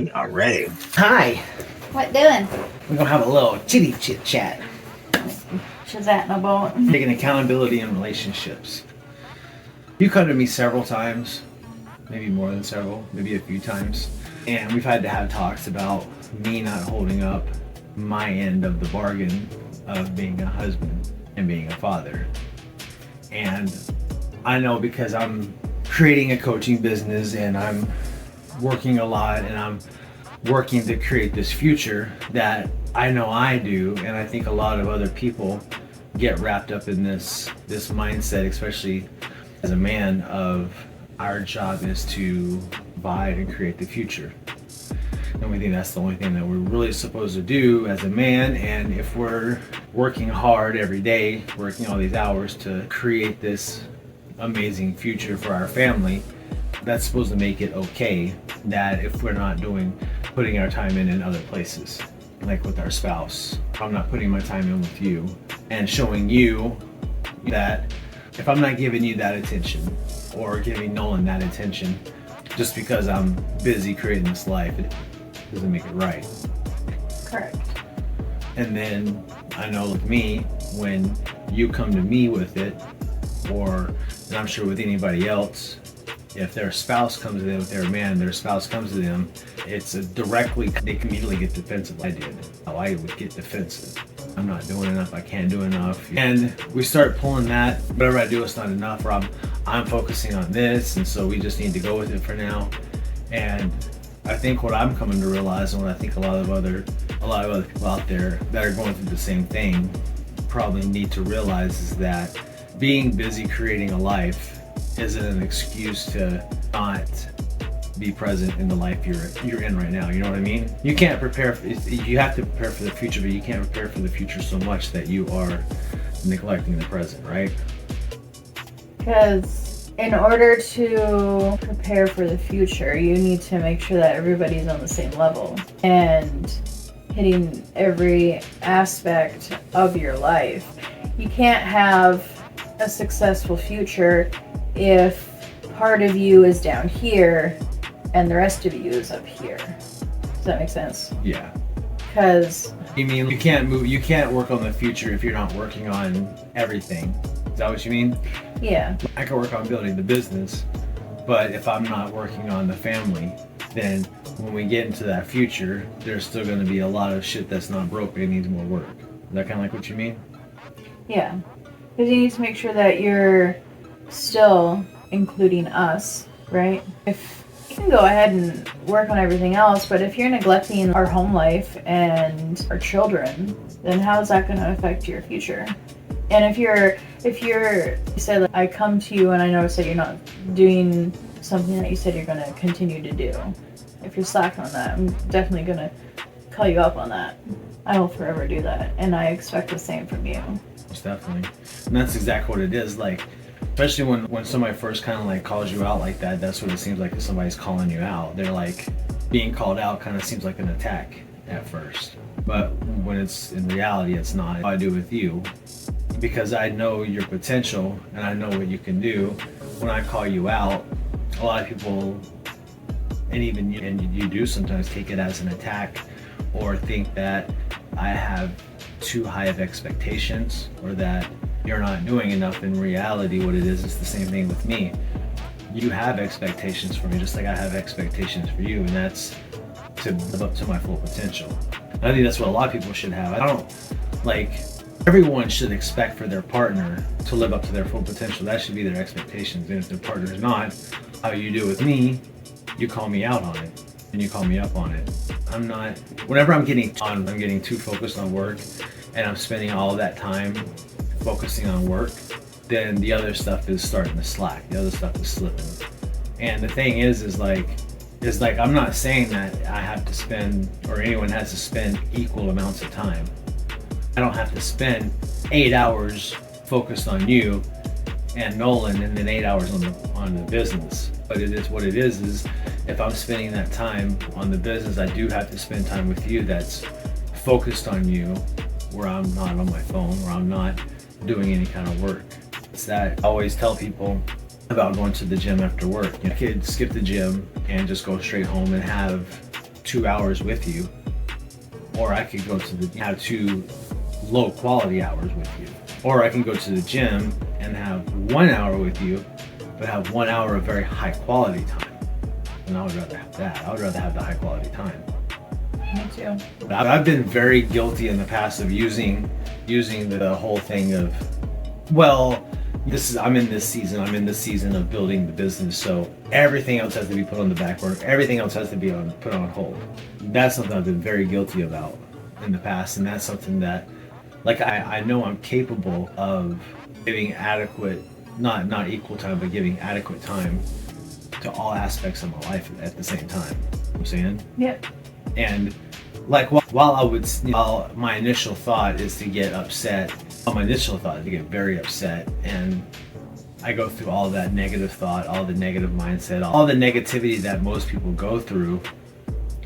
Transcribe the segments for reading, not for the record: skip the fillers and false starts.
Already. Hi. What doing? We're gonna have a little chitty chit chat. She's at my boat. Taking accountability in relationships. You come to me several times, maybe more than several, maybe a few times, and we've had to have talks about me not holding up my end of the bargain of being a husband and being a father. And I know because I'm creating a coaching business and I'm working a lot and I'm working to create this future that I know I do, and I think a lot of other people get wrapped up in this mindset, especially as a man, of our job is to provide and create the future. And we think that's the only thing that we're really supposed to do as a man. And if we're working hard every day, working all these hours to create this amazing future for our family, that's supposed to make it okay that if we're not putting our time in other places, like with our spouse. If I'm not putting my time in with you and showing you that if I'm not giving you that attention or giving Nolan that attention just because I'm busy creating this life, it doesn't make it right. Correct. And then I know with me, when you come to me with it, and I'm sure with anybody else, if their spouse comes to them, if they're a man, their spouse comes to them, it's they can immediately get defensive. I did. I would get defensive. I'm not doing enough, I can't do enough. And we start pulling that, whatever I do, it's not enough, or I'm focusing on this, and so we just need to go with it for now. And I think what I'm coming to realize, and what I think a lot of other people out there that are going through the same thing probably need to realize, is that being busy creating a life isn't an excuse to not be present in the life you're in right now. You know what I mean? You can't prepare. You have to prepare for the future, but you can't prepare for the future so much that you are neglecting the present, right? Because in order to prepare for the future, you need to make sure that everybody's on the same level and hitting every aspect of your life. You can't have a successful future if part of you is down here and the rest of you is up here. Does that make sense? Yeah. Because you mean you can't work on the future if you're not working on everything. Is that what you mean? Yeah. I can work on building the business, but if I'm not working on the family, then when we get into that future, there's still going to be a lot of shit that's not broken and needs more work. Is that kind of like what you mean? Yeah. Because you need to make sure that you're still including us, right? If you can go ahead and work on everything else, but if you're neglecting our home life and our children, then how is that going to affect your future? And if you said, like, I come to you and I notice that you're not doing something that you said you're going to continue to do, if you're slacking on that, I'm definitely going to call you up on that. I will forever do that, and I expect the same from you. Most definitely. And that's exactly what it is. Like, especially when somebody first kind of like calls you out like that, that's what it seems like. If somebody's calling you out, they're like, being called out kind of seems like an attack at first, but when it's in reality, it's not. I do with you because I know your potential and I know what you can do. When I call you out, a lot of people, and even you do sometimes, take it as an attack or think that I have too high of expectations or that you're not doing enough. In reality, what it is, it's the same thing with me. You have expectations for me just like I have expectations for you, and that's to live up to my full potential. And I think that's what a lot of people should have. Everyone should expect for their partner to live up to their full potential. That should be their expectations. And if their partner's not, how you do with me, you call me out on it and you call me up on it. Whenever I'm getting too focused on work and I'm spending all of that time focusing on work, then the other stuff is starting to slack. The other stuff is slipping. And the thing is I'm not saying that I have to spend, or anyone has to spend, equal amounts of time. I don't have to spend 8 hours focused on you and Nolan and then 8 hours on the business. But it is what it is if I'm spending that time on the business, I do have to spend time with you that's focused on you, where I'm not on my phone, where I'm not doing any kind of work. It's that I always tell people about going to the gym after work. You could skip the gym and just go straight home and have 2 hours with you, or I could go to have 2 low-quality hours with you, or I can go to the gym and have 1 hour with you, but have 1 hour of very high-quality time. And I would rather have that. I would rather have the high-quality time. Me too. I've been very guilty in the past of using the whole thing of, well, I'm in this season of building the business, so everything else has to be put on the back burner. Everything else has to be put on hold. That's something I've been very guilty about in the past, and that's something that, like, I know I'm capable of giving adequate, not equal time, but giving adequate time to all aspects of my life at the same time. You know what I'm saying? Yep. And like while my initial thought is to get upset, my initial thought is to get very upset, and I go through all that negative thought, all the negative mindset, all the negativity that most people go through.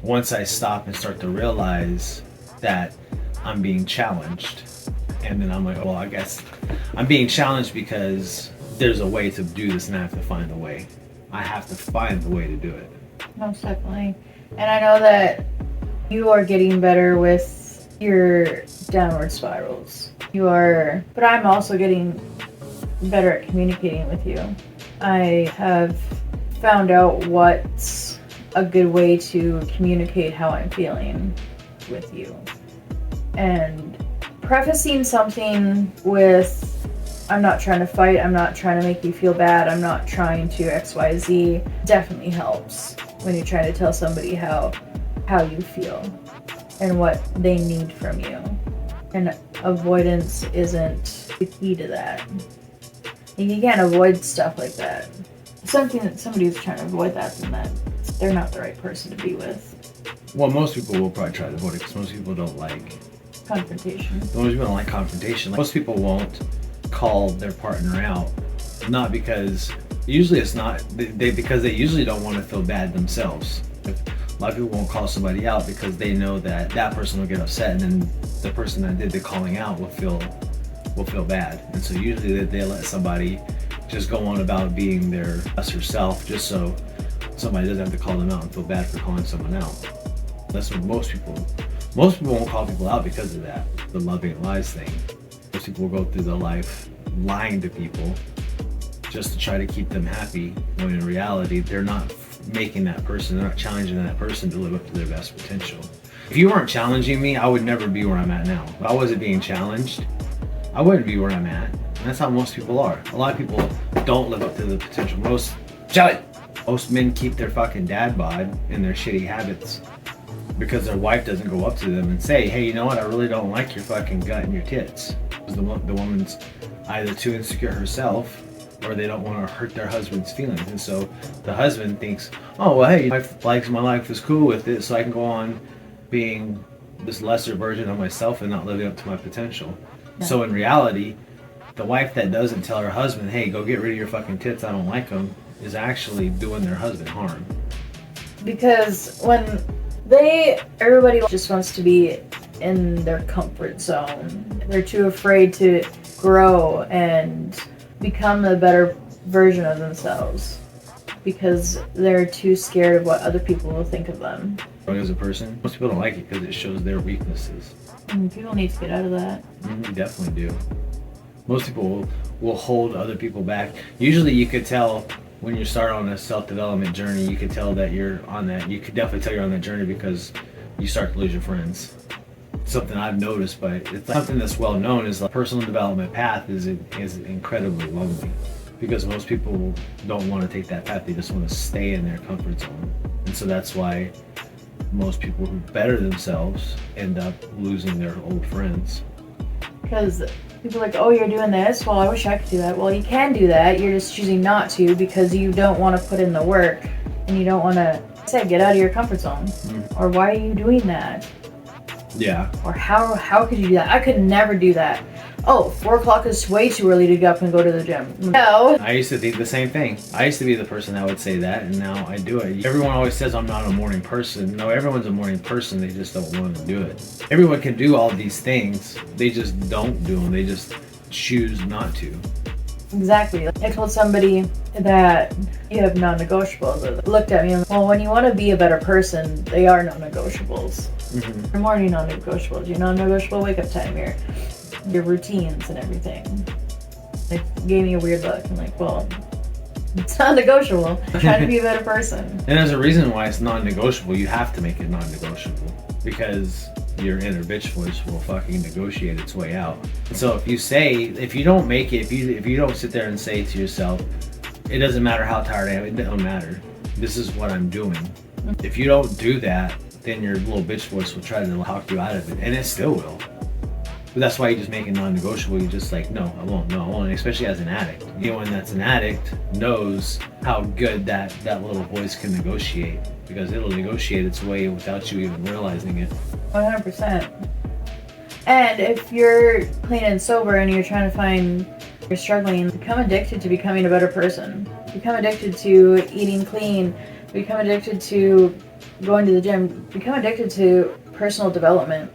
Once I stop and start to realize that I'm being challenged, and then I'm like, well, I guess I'm being challenged because there's a way to do this, and I have to find a way. I have to find the way to do it. Most definitely. And I know that you are getting better with your downward spirals. But I'm also getting better at communicating with you. I have found out what's a good way to communicate how I'm feeling with you. And prefacing something with, I'm not trying to fight, I'm not trying to make you feel bad, I'm not trying to XYZ, definitely helps when you're trying to tell somebody how you feel and what they need from you. And avoidance isn't the key to that. You can't avoid stuff like that. Something that somebody's trying to avoid that, then they're not the right person to be with. Well, most people will probably try to avoid it because most people don't like confrontation. Most people don't like confrontation. Most people won't call their partner out, not because usually it's not because they usually don't want to feel bad themselves. A lot of people won't call somebody out because they know that that person will get upset, and then the person that did the calling out will feel bad. And so usually they let somebody just go on about being their lesser self, just so somebody doesn't have to call them out and feel bad for calling someone out. That's what most people won't call people out because of that, the loving and lies thing. Most people will go through their life lying to people just to try to keep them happy, when in reality they're not making that person, they're not challenging that person to live up to their best potential. If you weren't challenging me, I would never be where I'm at now. If I wasn't being challenged, I wouldn't be where I'm at. And that's how most people are. A lot of people don't live up to the potential. Most men keep their fucking dad bod in their shitty habits because their wife doesn't go up to them and say, hey, you know what, I really don't like your fucking gut and your tits. The woman's either too insecure herself, or they don't want to hurt their husband's feelings. And so the husband thinks, oh, well, hey, my life is cool with it, so I can go on being this lesser version of myself and not living up to my potential. Yeah. So in reality, the wife that doesn't tell her husband, hey, go get rid of your fucking tits, I don't like them, is actually doing their husband harm. Because when everybody just wants to be in their comfort zone. They're too afraid to grow and become a better version of themselves because they're too scared of what other people will think of them. As a person, most people don't like it because it shows their weaknesses. And people need to get out of that. You definitely do. Most people will hold other people back. Usually you could tell when you start on a self-development journey, you could tell that you're on that. You could definitely tell you're on that journey because you start to lose your friends. Something I've noticed, but it's something that's well known, is the personal development path is incredibly lonely because most people don't want to take that path. They just want to stay in their comfort zone. And so that's why most people who better themselves end up losing their old friends. Because people are like, oh, you're doing this? Well, I wish I could do that. Well, you can do that. You're just choosing not to because you don't want to put in the work and you don't want to get out of your comfort zone. Mm-hmm. Or why are you doing that? Yeah. Or how could you do that? I could never do that. Oh, 4 o'clock is way too early to get up and go to the gym. No. I used to think the same thing. I used to be the person that would say that, and now I do it. Everyone always says I'm not a morning person. No, everyone's a morning person. They just don't want to do it. Everyone can do all these things. They just don't do them. They just choose not to. Exactly. I told somebody that you have non-negotiables. They looked at me and, well, when you want to be a better person, they are non-negotiables. Mm-hmm. Your morning non-negotiables, your non-negotiable wake-up time, your routines and everything. They gave me a weird look. I'm like, well, it's non-negotiable. I'm trying to be a better person. And there's a reason why it's non-negotiable. You have to make it non-negotiable because your inner bitch voice will fucking negotiate its way out. So if you don't make it, if you don't sit there and say to yourself, it doesn't matter how tired I am, it don't matter. This is what I'm doing. If you don't do that, then your little bitch voice will try to talk you out of it, and it still will. But that's why you just make it non-negotiable. You just like, no, I won't, especially as an addict. Anyone that's an addict knows how good that little voice can negotiate, because it'll negotiate its way without you even realizing it. 100%. And if you're clean and sober and you're trying to find, you're struggling, become addicted to becoming a better person. Become addicted to eating clean. Become addicted to going to the gym. Become addicted to personal development.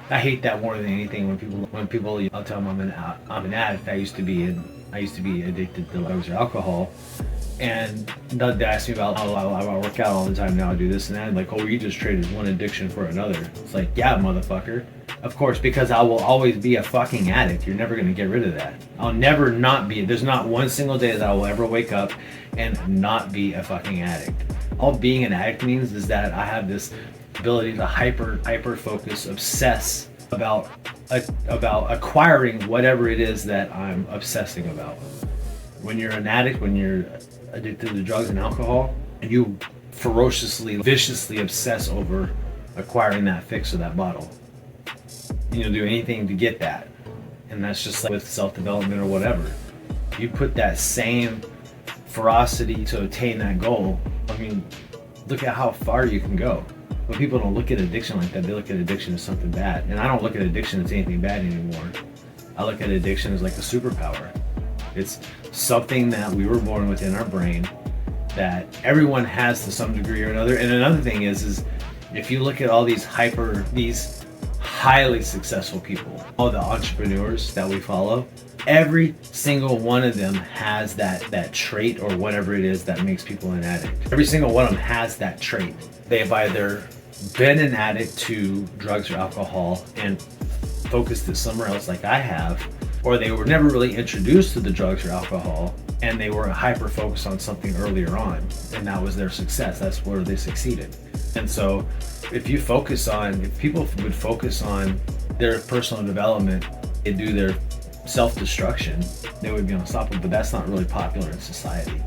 I hate that more than anything when people I'll tell them I'm an addict. I used to be addicted to drugs or alcohol, and they ask me about, oh, I work out all the time now, I do this and that. I'm like, oh, you just traded one addiction for another. It's like, yeah, motherfucker. Of course, because I will always be a fucking addict. You're never going to get rid of that. I'll never not be. There's not one single day that I will ever wake up and not be a fucking addict. All being an addict means is that I have this ability to hyper focus, obsess about acquiring whatever it is that I'm obsessing about. When you're an addict, when you're addicted to drugs and alcohol, you ferociously, viciously obsess over acquiring that fix or that bottle. You'll do anything to get that. And that's just like with self-development or whatever. You put that same ferocity to attain that goal, I mean, look at how far you can go. But people don't look at addiction like that. They look at addiction as something bad. And I don't look at addiction as anything bad anymore. I look at addiction as like a superpower. It's something that we were born with in our brain that everyone has to some degree or another. And another thing is if you look at all these highly successful people, all the entrepreneurs that we follow, every single one of them has that trait or whatever it is that makes people an addict. Every single one of them has that trait. They've either been an addict to drugs or alcohol and focused it somewhere else like I have, or they were never really introduced to the drugs or alcohol and they were hyper focused on something earlier on, and that was their success. That's where they succeeded. And so if people would focus on their personal development and do their self-destruction, they would be unstoppable. But that's not really popular in society.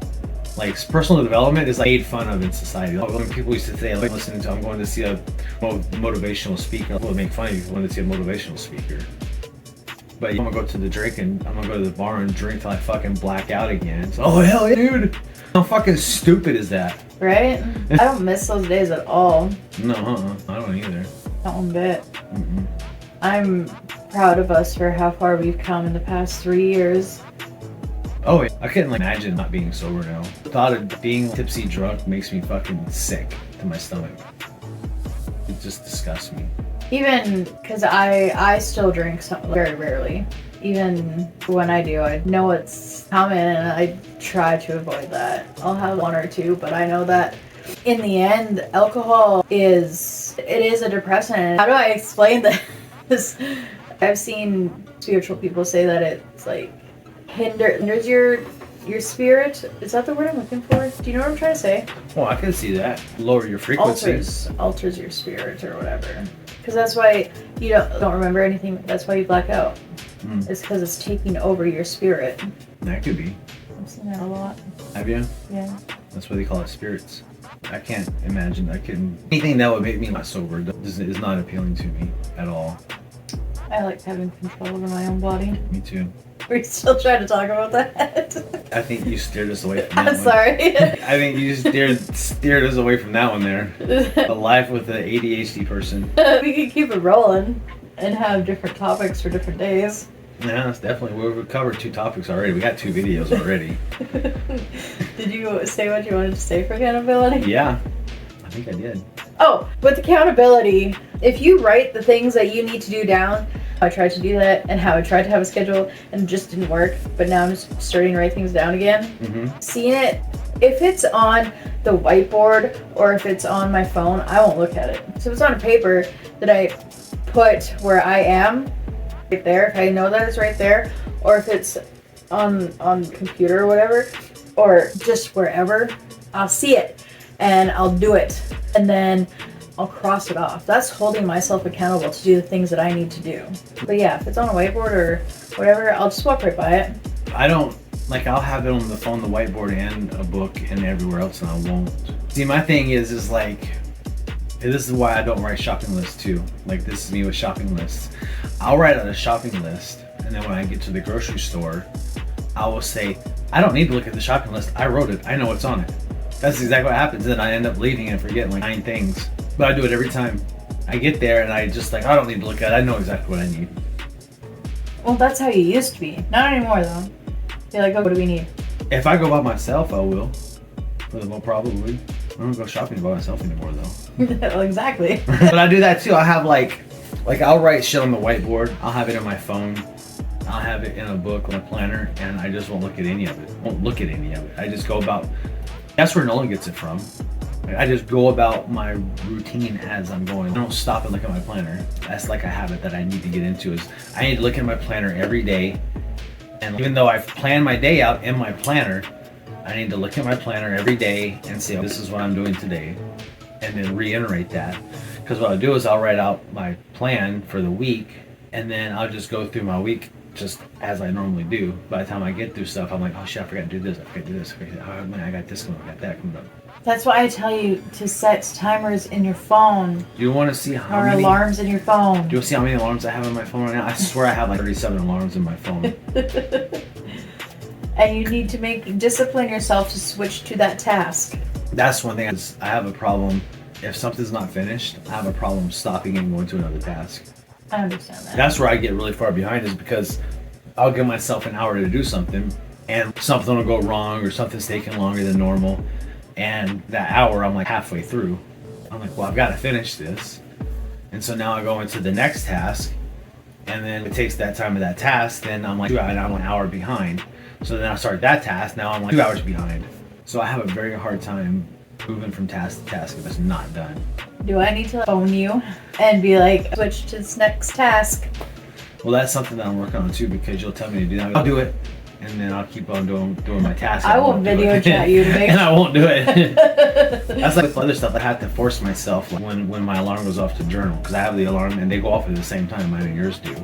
Like, personal development is like made fun of in society. When people used to say, like, I'm going to see a motivational speaker, people would make fun of you if you wanted to see a motivational speaker. But I'm gonna go to the bar and drink till I fucking black out again. So, oh hell yeah, dude! How fucking stupid is that? Right? I don't miss those days at all. No, I don't either. Not one bit. Mm-mm. I'm proud of us for how far we've come in the past 3 years. Oh, yeah. I couldn't imagine not being sober now. The thought of being tipsy drunk makes me fucking sick to my stomach. It just disgusts me. Even because I still drink very rarely. Even when I do, I know it's common and I try to avoid that. I'll have one or two, but I know that in the end, alcohol is a depressant. How do I explain this? I've seen spiritual people say that it's like hinders your spirit. Is that the word I'm looking for? Do you know what I'm trying to say? Well, I can see that. Lower your frequency. Alters your spirit or whatever. Because that's why you don't remember anything. That's why you black out. It's because it's taking over your spirit. That could be. I've seen that a lot. Have you? Yeah. That's why they call it spirits. I can't imagine. Anything that would make me not sober is not appealing to me at all. I like having control over my own body. Me too. We're still trying to talk about that. I think you steered us away from that I'm one. sorry. I think you steered us away from that one there. A life with an ADHD person. We could keep it rolling and have different topics for different days. Yeah, that's definitely. We've covered 2 topics already. We got 2 videos already. Did you say what you wanted to say for accountability? Yeah, I think I did. Oh, with accountability, if you write the things that you need to do down, I tried to do that and how I tried to have a schedule and it just didn't work. But now I'm just starting to write things down again. Seeing it, if it's on the whiteboard or if it's on my phone, I won't look at it. So if it's on a paper that I put where I am, right there, if I know that it's right there, or if it's on the computer or whatever, or just wherever, I'll see it and I'll do it. And then I'll cross it off. That's holding myself accountable to do the things that I need to do. But yeah, if it's on a whiteboard or whatever, I'll just walk right by it. I don't, like, I'll have it on the phone, the whiteboard, and a book, and everywhere else, and I won't. See, my thing is like, this is why I don't write shopping lists too. Like, this is me with shopping lists. I'll write out a shopping list, and then when I get to the grocery store, I will say, I don't need to look at the shopping list. I wrote it. I know what's on it. That's exactly what happens. Then I end up leaving and forgetting like 9 things. But I do it every time. I get there and I just like, I don't need to look at it. I know exactly what I need. Well, that's how you used to be. Not anymore though. You're like, oh, what do we need? If I go by myself, I will. Well, probably. I don't go shopping by myself anymore though. Well, exactly. But I do that too. I have like I'll write shit on the whiteboard. I'll have it on my phone. I'll have it in a book or a planner, and I just won't look at any of it. Won't look at any of it. I just go about. That's where Nolan gets it from. I just go about my routine as I'm going. I don't stop and look at my planner. That's like a habit that I need to get into. Is I need to look at my planner every day, and even though I've planned my day out in my planner, I need to look at my planner every day and say, oh, this is what I'm doing today, and then reiterate that. Because what I'll do is I'll write out my plan for the week, and then I'll just go through my week just as I normally do. By the time I get through stuff, I'm like, oh shit, I forgot to do this, I forgot to do this. Oh man, I got this coming, I got that coming up. That's why I tell you to set timers in your phone. Do you want to see how or many alarms in your phone? Do you see how many alarms I have on my phone right now? I swear I have like 37 alarms in my phone. And you need to discipline yourself to switch to that task. That's one thing. I have a problem. If something's not finished, I have a problem stopping and going to another task. I understand that. That's where I get really far behind, is because I'll give myself an hour to do something and something will go wrong or something's taking longer than normal. And that hour, I'm like halfway through. I'm like, well, I've got to finish this. And so now I go into the next task, and then it takes that time of that task. Then I'm like, I'm an hour behind. So then I start that task. Now I'm like 2 hours behind. So I have a very hard time moving from task to task if it's not done. Do I need to phone you and be like, switch to this next task? Well, that's something that I'm working on too, because you'll tell me to do that. I'll do it, and then I'll keep on doing my task. I will video chat you to make and I won't do it. That's like with other stuff. I have to force myself, like when my alarm goes off, to journal, because I have the alarm and they go off at the same time. Mine and yours do.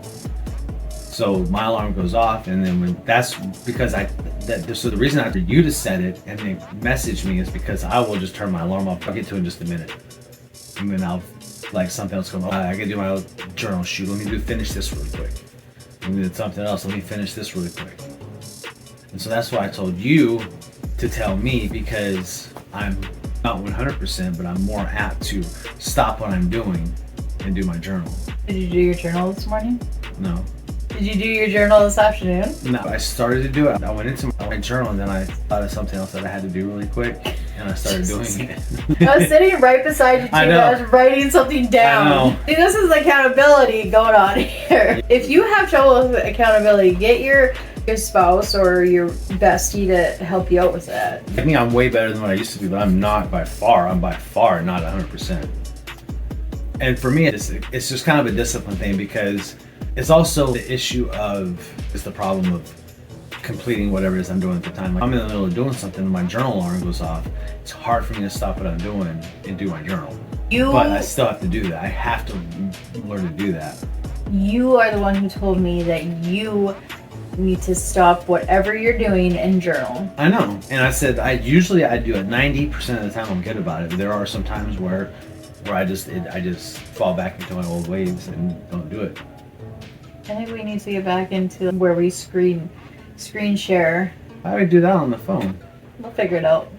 So my alarm goes off, and then that's because so the reason for you to set it and then message me is because I will just turn my alarm off. I'll get to it in just a minute, and then I'll like something else come up. I gotta do my journal shoot. Let me finish this really quick. Let me do something else. Let me finish this really quick. And so that's why I told you to tell me, because I'm not 100%, but I'm more apt to stop what I'm doing and do my journal. Did you do your journal this morning? No. Did you do your journal this afternoon? No, I started to do it. I went into my journal, and then I thought of something else that I had to do really quick, and I started doing it. I was sitting right beside you too. I was writing something down. I know. See, this is accountability going on here. If you have trouble with accountability, get your spouse or your bestie to help you out with that. I think I'm way better than what I used to be, but I'm not by far. I'm by far not 100%. And for me, it's just kind of a discipline thing, because it's also the issue of, it's the problem of completing whatever it is I'm doing at the time. Like, I'm in the middle of doing something and my journal alarm goes off. It's hard for me to stop what I'm doing and do my journal. But I still have to do that. I have to learn to do that. You are the one who told me that you need to stop whatever you're doing and journal. I know. And I said, usually I do it 90% of the time. I'm good about it. There are some times where I just fall back into my old ways and don't do it. I think we need to get back into where we screen share. How do I do that on the phone? We'll figure it out.